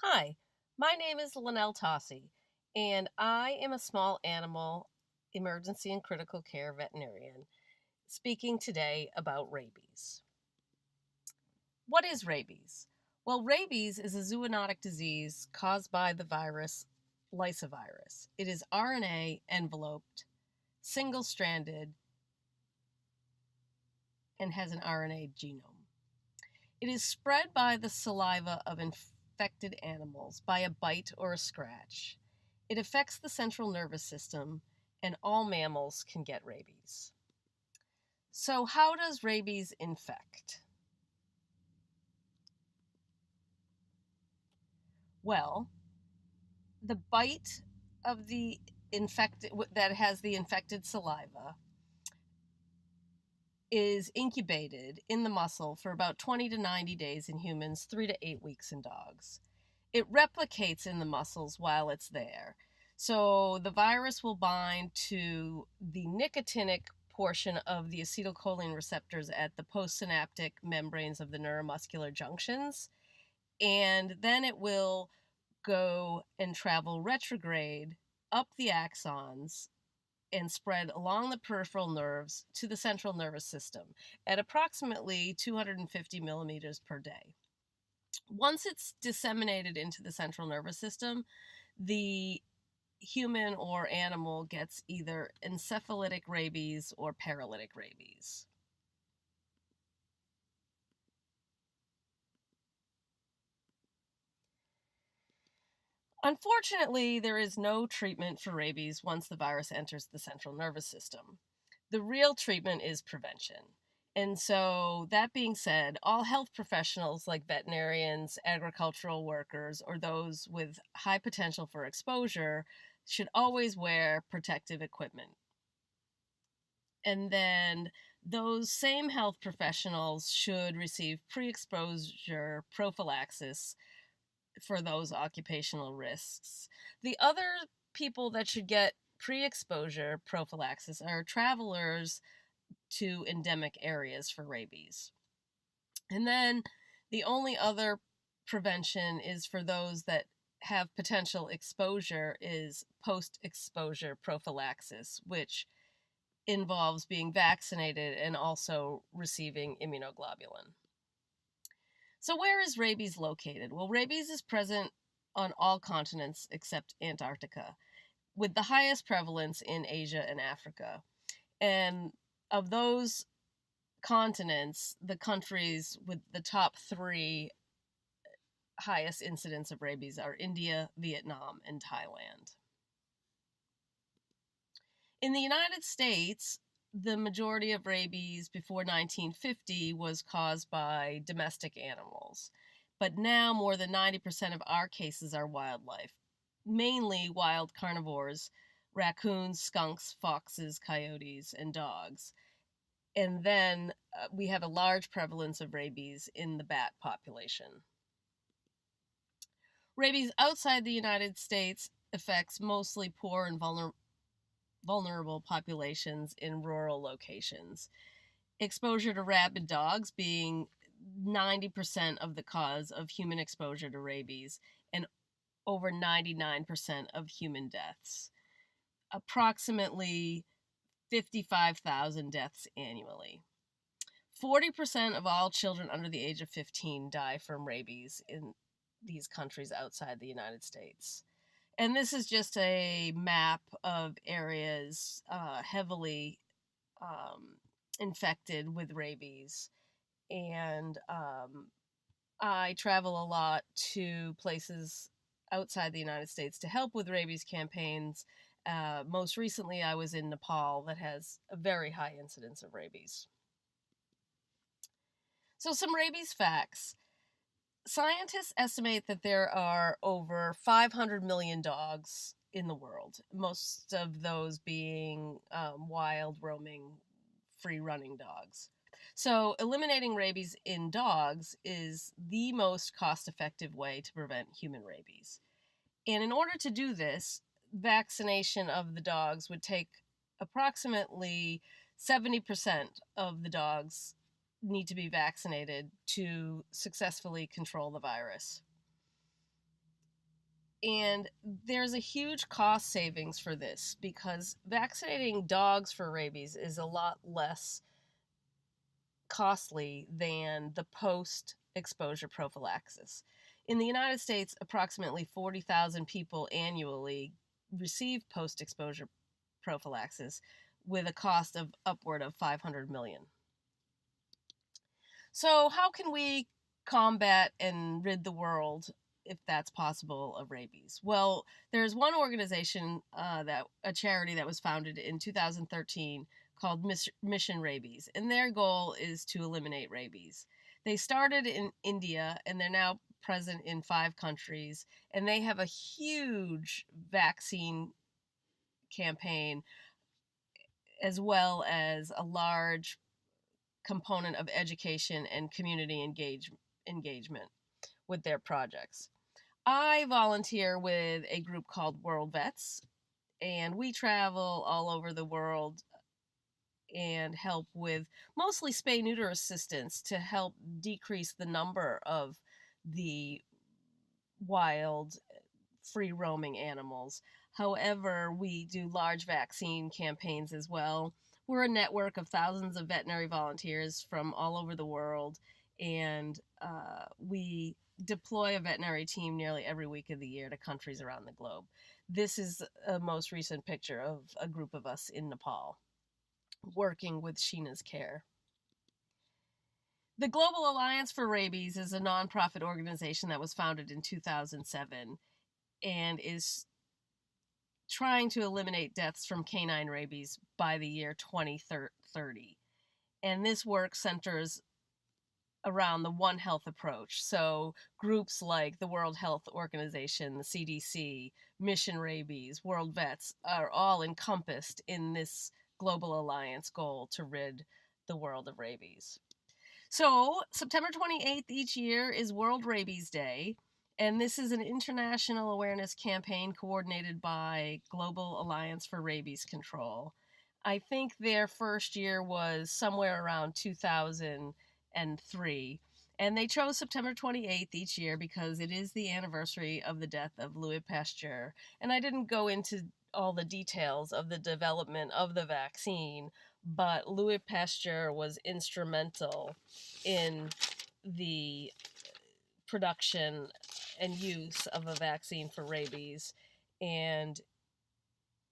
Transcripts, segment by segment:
Hi, my name is Linnell Tossi, and I am a small animal emergency and critical care veterinarian speaking today about rabies. What is rabies? Well, rabies is a zoonotic disease caused by the virus lysovirus. It is RNA enveloped, single stranded, and has an RNA genome. It is spread by the saliva of infected animals by a bite or a scratch. It affects the central nervous system, and all mammals can get rabies. So, how does rabies infect? Well, the bite of the infected that has the infected saliva is incubated in the muscle for about 20 to 90 days in humans, 3 to 8 weeks in dogs. It replicates in the muscles while it's there. So the virus will bind to the nicotinic portion of the acetylcholine receptors at the postsynaptic membranes of the neuromuscular junctions, and then it will go and travel retrograde up the axons and spread along the peripheral nerves to the central nervous system at approximately 250 millimeters per day. Once it's disseminated into the central nervous system, the human or animal gets either encephalitic rabies or paralytic rabies. Unfortunately, there is no treatment for rabies once the virus enters the central nervous system. The real treatment is prevention. And so, that being said, all health professionals like veterinarians, agricultural workers, or those with high potential for exposure should always wear protective equipment. And then those same health professionals should receive pre exposure prophylaxis for those occupational risks. The other people that should get pre exposure prophylaxis are travelers to endemic areas for rabies. And then the only other prevention is for those that have potential exposure is post exposure prophylaxis, which involves being vaccinated and also receiving immunoglobulin. So, where is rabies located? Well, rabies is present on all continents except Antarctica, with the highest prevalence in Asia and Africa. And of those continents, the countries with the top three highest incidence of rabies are India, Vietnam, and Thailand. In the United States, the majority of rabies before 1950 was caused by domestic animals. But now more than 90% of our cases are wildlife, mainly wild carnivores, raccoons, skunks, foxes, coyotes, and dogs. And then we have a large prevalence of rabies in the bat population. Rabies outside the United States affects mostly poor and vulnerable populations in rural locations. Exposure to rabid dogs being 90% of the cause of human exposure to rabies and over 99% of human deaths. Approximately 55,000 deaths annually. 40% of all children under the age of 15 die from rabies in these countries outside the United States. And this is just a map of areas heavily infected with rabies. And I travel a lot to places outside the United States to help with rabies campaigns. Most recently, I was in Nepal, that has a very high incidence of rabies. So, some rabies facts. Scientists estimate that there are over 500 million dogs in the world, most of those being wild, roaming, free running dogs. So, eliminating rabies in dogs is the most cost effective way to prevent human rabies. And in order to do this, vaccination of the dogs would take approximately 70% of the dogs need to be vaccinated to successfully control the virus. And there's a huge cost savings for this because vaccinating dogs for rabies is a lot less costly than the post exposure prophylaxis. In the United States, approximately 40,000 people annually receive post exposure prophylaxis with a cost of upward of 500 million. So, how can we combat and rid the world, if that's possible, of rabies? Well, there's one organization, that a charity that was founded in 2013 called Mission Rabies, and their goal is to eliminate rabies. They started in India and they're now present in 5 countries, and they have a huge vaccine campaign as well as a large component of education and community engagement with their projects. I volunteer with a group called World Vets, and we travel all over the world and help with mostly spay neuter assistance to help decrease the number of the wild free roaming animals. However, we do large vaccine campaigns as well. We're a network of thousands of veterinary volunteers from all over the world, and we deploy a veterinary team nearly every week of the year to countries around the globe. This is a most recent picture of a group of us in Nepal working with Sheena's Care. The Global Alliance for Rabies is a nonprofit organization that was founded in 2007 and is trying to eliminate deaths from canine rabies by the year 2030. And this work centers around the One Health approach. So groups like the World Health Organization, the CDC, Mission Rabies, World Vets are all encompassed in this global alliance goal to rid the world of rabies. So, September 28th each year is World Rabies Day, and this is an international awareness campaign coordinated by Global Alliance for Rabies Control. I think their first year was somewhere around 2003, and they chose September 28th each year because it is the anniversary of the death of Louis Pasteur. And I didn't go into all the details of the development of the vaccine, but Louis Pasteur was instrumental in the production and use of a vaccine for rabies, and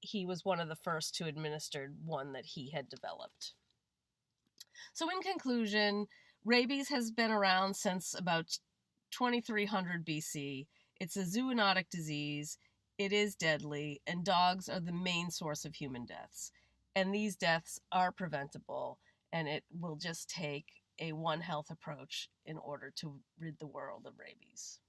he was one of the first to administer one that he had developed. So, in conclusion, rabies has been around since about 2300 BC. It's a zoonotic disease, it is deadly, and dogs are the main source of human deaths. And these deaths are preventable, and it will just take a One Health approach in order to rid the world of rabies.